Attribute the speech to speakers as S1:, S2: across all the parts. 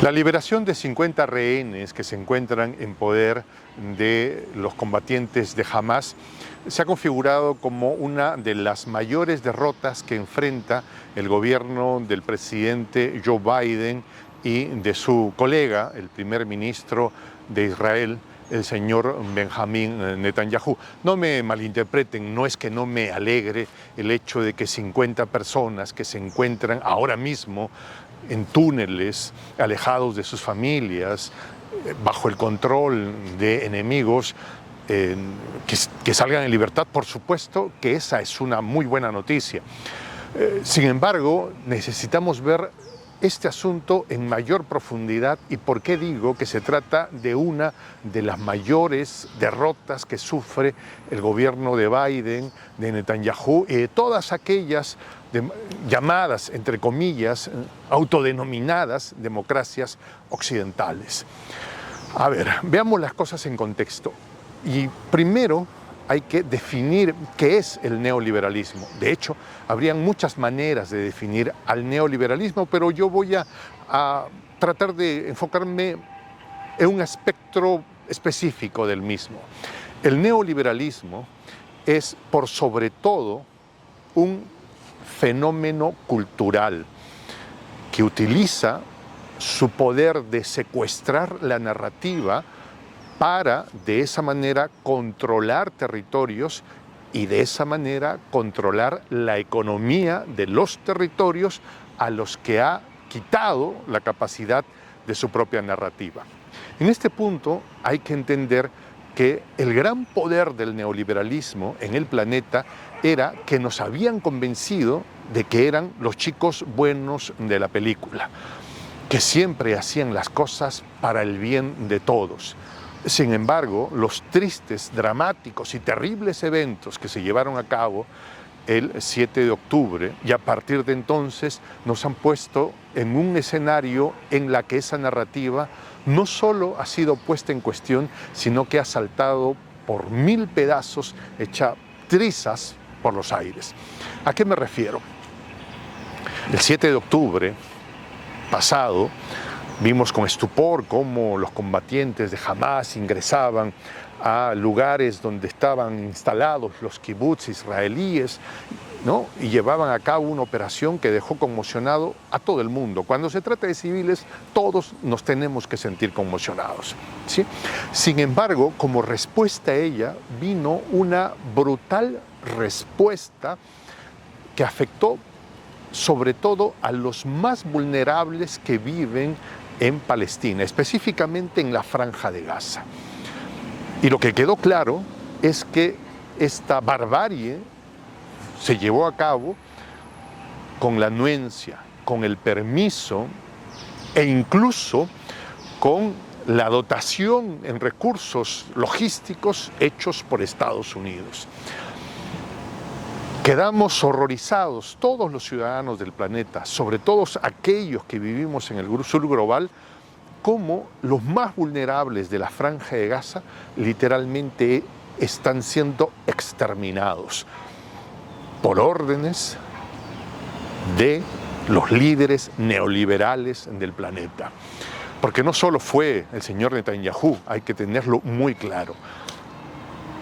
S1: La liberación de 50 rehenes que se encuentran en poder de los combatientes de Hamás se ha configurado como una de las mayores derrotas que enfrenta el gobierno del presidente Joe Biden y de su colega, el primer ministro de Israel, el señor Benjamín Netanyahu. No me malinterpreten, no es que no me alegre el hecho de que 50 personas que se encuentran ahora mismo en túneles, alejados de sus familias, bajo el control de enemigos, que salgan en libertad. Por supuesto que esa es una muy buena noticia. Sin embargo, necesitamos ver este asunto en mayor profundidad. ¿Y por qué digo que se trata de una de las mayores derrotas que sufre el gobierno de Biden, de Netanyahu y de todas aquellas llamadas, entre comillas, autodenominadas democracias occidentales? A ver, veamos las cosas en contexto. Y primero hay que definir qué es el neoliberalismo. De hecho, habrían muchas maneras de definir al neoliberalismo, pero yo voy a tratar de enfocarme en un espectro específico del mismo. El neoliberalismo es, por sobre todo, un fenómeno cultural que utiliza su poder de secuestrar la narrativa para de esa manera controlar territorios y de esa manera controlar la economía de los territorios a los que ha quitado la capacidad de su propia narrativa. En este punto hay que entender que el gran poder del neoliberalismo en el planeta era que nos habían convencido de que eran los chicos buenos de la película, que siempre hacían las cosas para el bien de todos. Sin embargo, los tristes, dramáticos y terribles eventos que se llevaron a cabo el 7 de octubre y a partir de entonces nos han puesto en un escenario en la que esa narrativa no solo ha sido puesta en cuestión, sino que ha saltado por 1000 pedazos, hecha trizas por los aires. ¿A qué me refiero? El 7 de octubre pasado, vimos con estupor cómo los combatientes de Hamás ingresaban a lugares donde estaban instalados los kibbutz israelíes, ¿no? Y llevaban a cabo una operación que dejó conmocionado a todo el mundo. Cuando se trata de civiles, todos nos tenemos que sentir conmocionados, ¿sí? Sin embargo, como respuesta a ella, vino una brutal respuesta que afectó sobre todo a los más vulnerables que viven en Palestina, específicamente en la Franja de Gaza. Y lo que quedó claro es que esta barbarie se llevó a cabo con la anuencia, con el permiso e incluso con la dotación en recursos logísticos hechos por Estados Unidos. Quedamos horrorizados todos los ciudadanos del planeta, sobre todo aquellos que vivimos en el sur global, como los más vulnerables de la Franja de Gaza literalmente están siendo exterminados por órdenes de los líderes neoliberales del planeta. Porque no solo fue el señor Netanyahu, hay que tenerlo muy claro.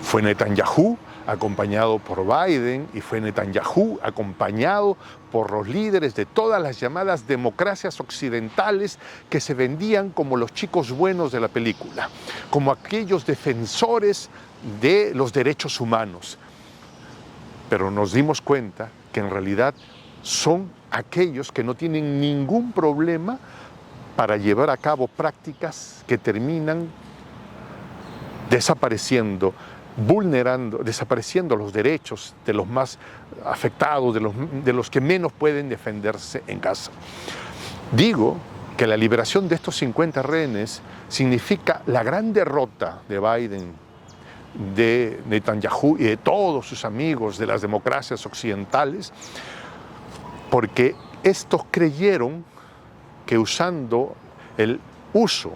S1: Fue Netanyahu acompañado por Biden y fue Netanyahu acompañado por los líderes de todas las llamadas democracias occidentales que se vendían como los chicos buenos de la película, como aquellos defensores de los derechos humanos. Pero nos dimos cuenta que en realidad son aquellos que no tienen ningún problema para llevar a cabo prácticas que terminan desapareciendo los derechos de los más afectados, de los que menos pueden defenderse en Gaza. Digo que la liberación de estos 50 rehenes significa la gran derrota de Biden, de Netanyahu y de todos sus amigos de las democracias occidentales, porque estos creyeron que usando el uso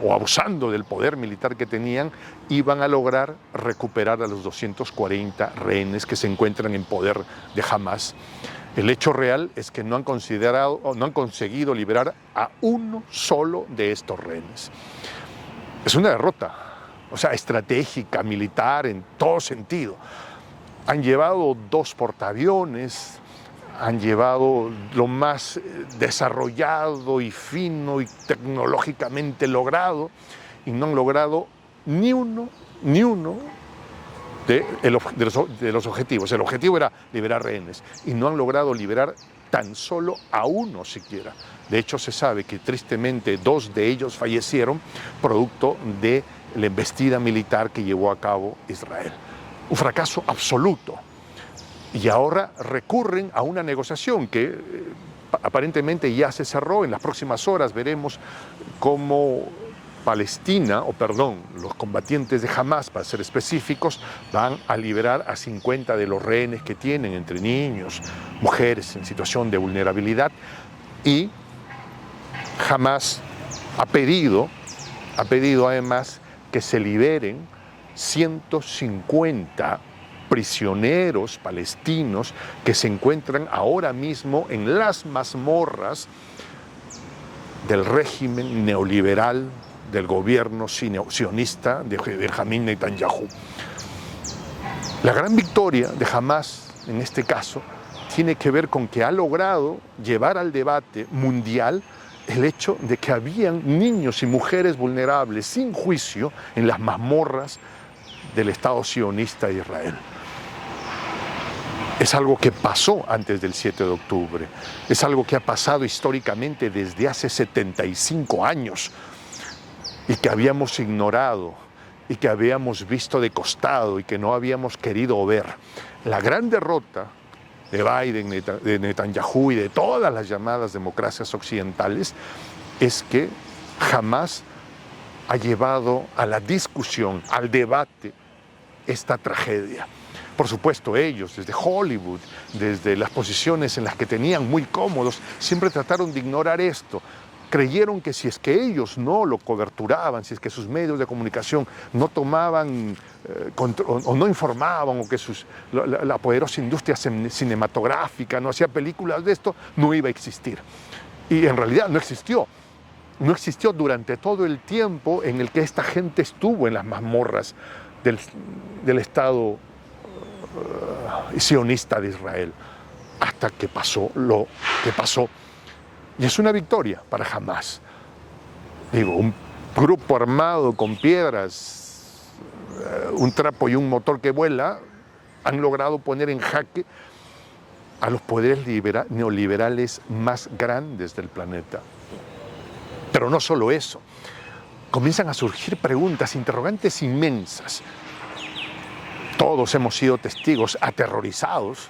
S1: o abusando del poder militar que tenían, iban a lograr recuperar a los 240 rehenes que se encuentran en poder de Hamás. El hecho real es que no han considerado o no han conseguido liberar a uno solo de estos rehenes. Es una derrota, o sea, estratégica, militar, en todo sentido. Han llevado 2 portaaviones, han llevado lo más desarrollado y fino y tecnológicamente logrado, y no han logrado ni uno de los objetivos. El objetivo era liberar rehenes y no han logrado liberar tan solo a uno siquiera. De hecho, se sabe que tristemente 2 de ellos fallecieron producto de la embestida militar que llevó a cabo Israel. Un fracaso absoluto. Y ahora recurren a una negociación que aparentemente ya se cerró. En las próximas horas veremos cómo los combatientes de Hamás, para ser específicos, van a liberar a 50 de los rehenes que tienen, entre niños, mujeres en situación de vulnerabilidad, y Hamás ha pedido además que se liberen 150 prisioneros palestinos que se encuentran ahora mismo en las mazmorras del régimen neoliberal del gobierno sionista de Benjamín Netanyahu. La gran victoria de Hamás, en este caso, tiene que ver con que ha logrado llevar al debate mundial el hecho de que habían niños y mujeres vulnerables sin juicio en las mazmorras del Estado sionista de Israel. Es algo que pasó antes del 7 de octubre, es algo que ha pasado históricamente desde hace 75 años y que habíamos ignorado y que habíamos visto de costado y que no habíamos querido ver. La gran derrota de Biden, de Netanyahu y de todas las llamadas democracias occidentales es que jamás ha llevado a la discusión, al debate, esta tragedia. Por supuesto, ellos, desde Hollywood, desde las posiciones en las que tenían muy cómodos, siempre trataron de ignorar esto. Creyeron que si es que ellos no lo coberturaban, si es que sus medios de comunicación no tomaban o no informaban, o que la poderosa industria cinematográfica no hacía películas de esto, no iba a existir. Y en realidad no existió. No existió durante todo el tiempo en el que esta gente estuvo en las mazmorras del Estado sionista de Israel, hasta que pasó lo que pasó. Y es una victoria para Hamás. Digo, un grupo armado con piedras, un trapo y un motor que vuela, han logrado poner en jaque a los poderes neoliberales más grandes del planeta. Pero no solo eso, comienzan a surgir preguntas, interrogantes inmensas. Todos hemos sido testigos, aterrorizados,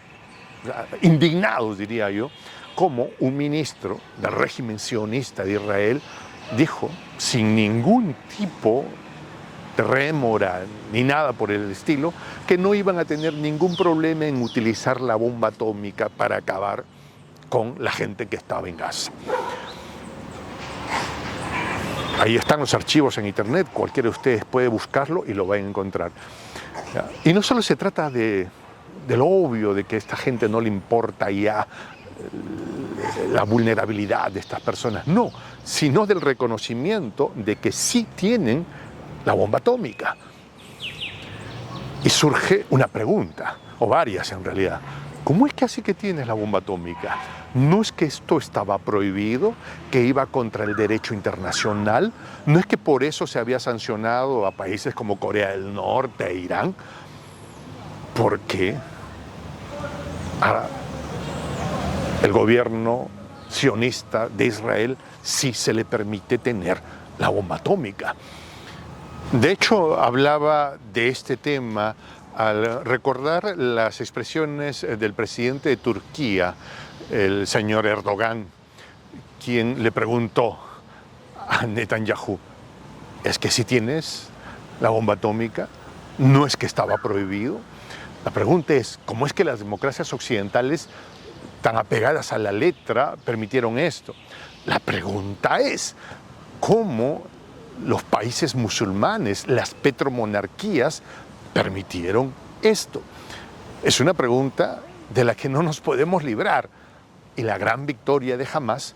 S1: indignados, diría yo, como un ministro del régimen sionista de Israel dijo, sin ningún tipo de rémora ni nada por el estilo, que no iban a tener ningún problema en utilizar la bomba atómica para acabar con la gente que estaba en Gaza. Ahí están los archivos en internet, cualquiera de ustedes puede buscarlo y lo va a encontrar. Y no solo se trata del obvio de que a esta gente no le importa ya la vulnerabilidad de estas personas, no, sino del reconocimiento de que sí tienen la bomba atómica. Y surge una pregunta, o varias en realidad. ¿Cómo es que así que tienes la bomba atómica? ¿No es que esto estaba prohibido, que iba contra el derecho internacional? ¿No es que por eso se había sancionado a países como Corea del Norte e Irán? ¿Por qué el gobierno sionista de Israel sí se le permite tener la bomba atómica? De hecho, hablaba de este tema al recordar las expresiones del presidente de Turquía, el señor Erdogan, quien le preguntó a Netanyahu, ¿es que si tienes la bomba atómica? ¿No es que estaba prohibido? La pregunta es, ¿cómo es que las democracias occidentales, tan apegadas a la letra, permitieron esto? La pregunta es, ¿cómo los países musulmanes, las petromonarquías, permitieron esto? Es una pregunta de la que no nos podemos librar. y la gran victoria de Hamás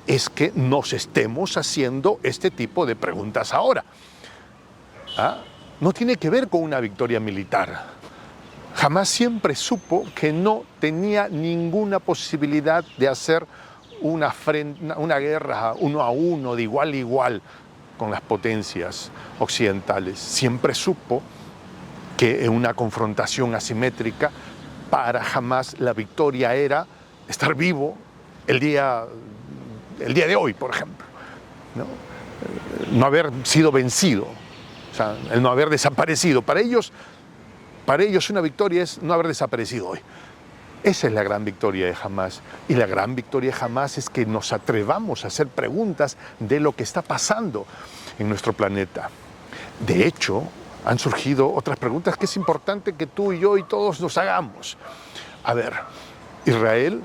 S1: es que nos estemos haciendo este tipo de preguntas ahora. No tiene que ver con una victoria militar. Hamás siempre supo que no tenía ninguna posibilidad de hacer una guerra uno a uno, de igual a igual, con las potencias occidentales. Siempre supo que en una confrontación asimétrica, para Hamás la victoria era estar vivo el día de hoy, por ejemplo, no haber sido vencido, o sea, el no haber desaparecido. Para ellos una victoria es no haber desaparecido hoy. Esa es la gran victoria de Hamás. Y la gran victoria de Hamás es que nos atrevamos a hacer preguntas de lo que está pasando en nuestro planeta. De hecho, han surgido otras preguntas que es importante que tú y yo y todos nos hagamos. A ver, Israel,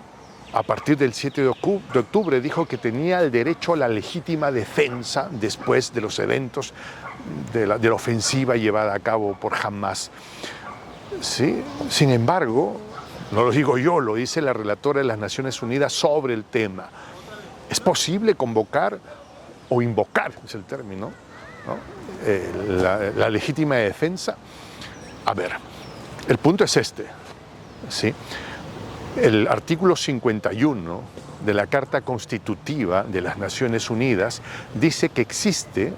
S1: a partir del 7 de octubre, dijo que tenía el derecho a la legítima defensa después de los eventos de la ofensiva llevada a cabo por Hamás. ¿Sí? Sin embargo, no lo digo yo, lo dice la relatora de las Naciones Unidas sobre el tema. ¿Es posible convocar o invocar, es el término, ¿no? La legítima defensa? A ver, el punto es este, ¿sí? El artículo 51 de la Carta Constitutiva de las Naciones Unidas dice que existe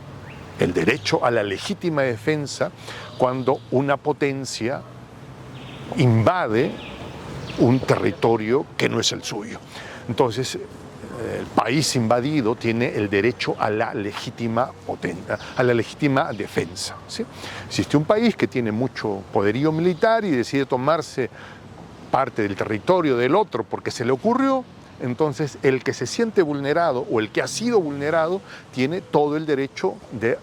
S1: el derecho a la legítima defensa cuando una potencia invade un territorio que no es el suyo. Entonces, el país invadido tiene el derecho a la legítima defensa, ¿sí? Existe un país que tiene mucho poderío militar y decide tomarse parte del territorio del otro porque se le ocurrió, entonces el que se siente vulnerado o el que ha sido vulnerado tiene todo el derecho de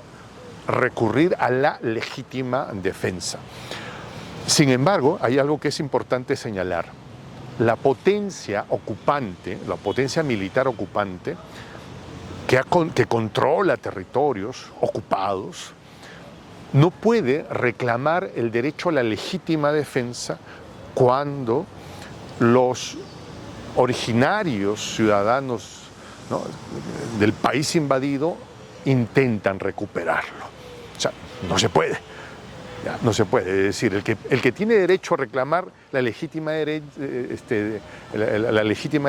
S1: recurrir a la legítima defensa. Sin embargo, hay algo que es importante señalar. La potencia ocupante, la potencia militar ocupante, que controla territorios ocupados, no puede reclamar el derecho a la legítima defensa cuando los originarios ciudadanos, ¿no?, del país invadido intentan recuperarlo. O sea, no se puede. No se puede. Es decir, el que tiene derecho a reclamar la legítima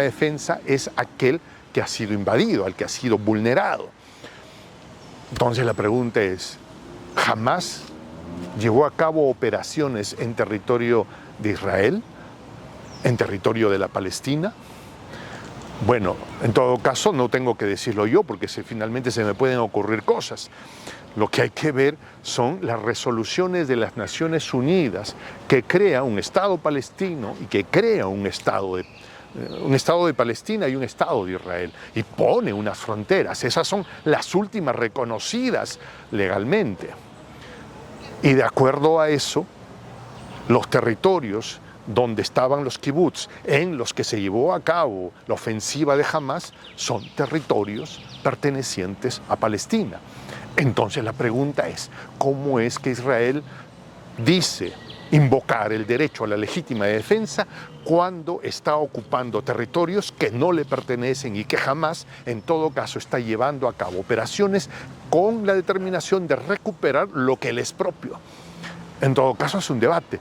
S1: defensa es aquel que ha sido invadido, al que ha sido vulnerado. Entonces la pregunta es, ¿Hamás llevó a cabo operaciones en territorio de Israel, en territorio de la Palestina? Bueno, en todo caso no tengo que decirlo yo porque finalmente se me pueden ocurrir cosas. Lo que hay que ver son las resoluciones de las Naciones Unidas que crea un Estado palestino y que crea un Estado de Palestina y un Estado de Israel y pone unas fronteras. Esas son las últimas reconocidas legalmente. Y de acuerdo a eso, los territorios donde estaban los kibutz, en los que se llevó a cabo la ofensiva de Hamás, son territorios pertenecientes a Palestina. Entonces la pregunta es, ¿cómo es que Israel dice invocar el derecho a la legítima defensa cuando está ocupando territorios que no le pertenecen y que Hamás, en todo caso, está llevando a cabo operaciones con la determinación de recuperar lo que le es propio? En todo caso es un debate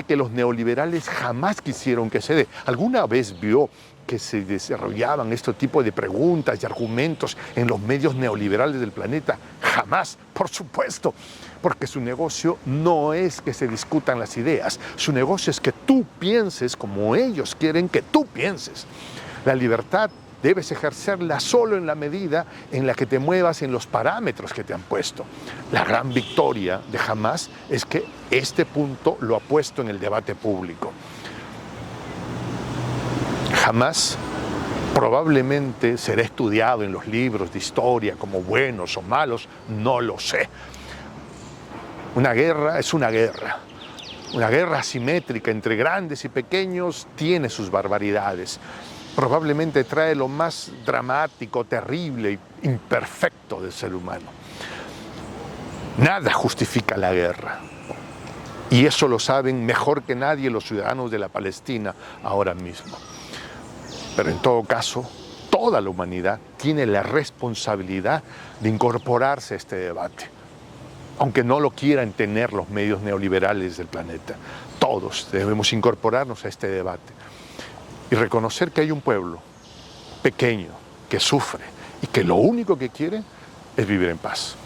S1: que los neoliberales jamás quisieron que se dé. ¿Alguna vez vio que se desarrollaban este tipo de preguntas y argumentos en los medios neoliberales del planeta? Jamás, por supuesto, porque su negocio no es que se discutan las ideas, su negocio es que tú pienses como ellos quieren que tú pienses. La libertad debes ejercerla solo en la medida en la que te muevas en los parámetros que te han puesto. La gran victoria de Hamás es que este punto lo ha puesto en el debate público. Hamás probablemente será estudiado en los libros de historia como buenos o malos, no lo sé. Una guerra es una guerra. Una guerra asimétrica entre grandes y pequeños tiene sus barbaridades. Probablemente trae lo más dramático, terrible e imperfecto del ser humano. Nada justifica la guerra. Y eso lo saben mejor que nadie los ciudadanos de la Palestina ahora mismo. Pero en todo caso, toda la humanidad tiene la responsabilidad de incorporarse a este debate, aunque no lo quieran tener los medios neoliberales del planeta. Todos debemos incorporarnos a este debate y reconocer que hay un pueblo pequeño que sufre y que lo único que quiere es vivir en paz.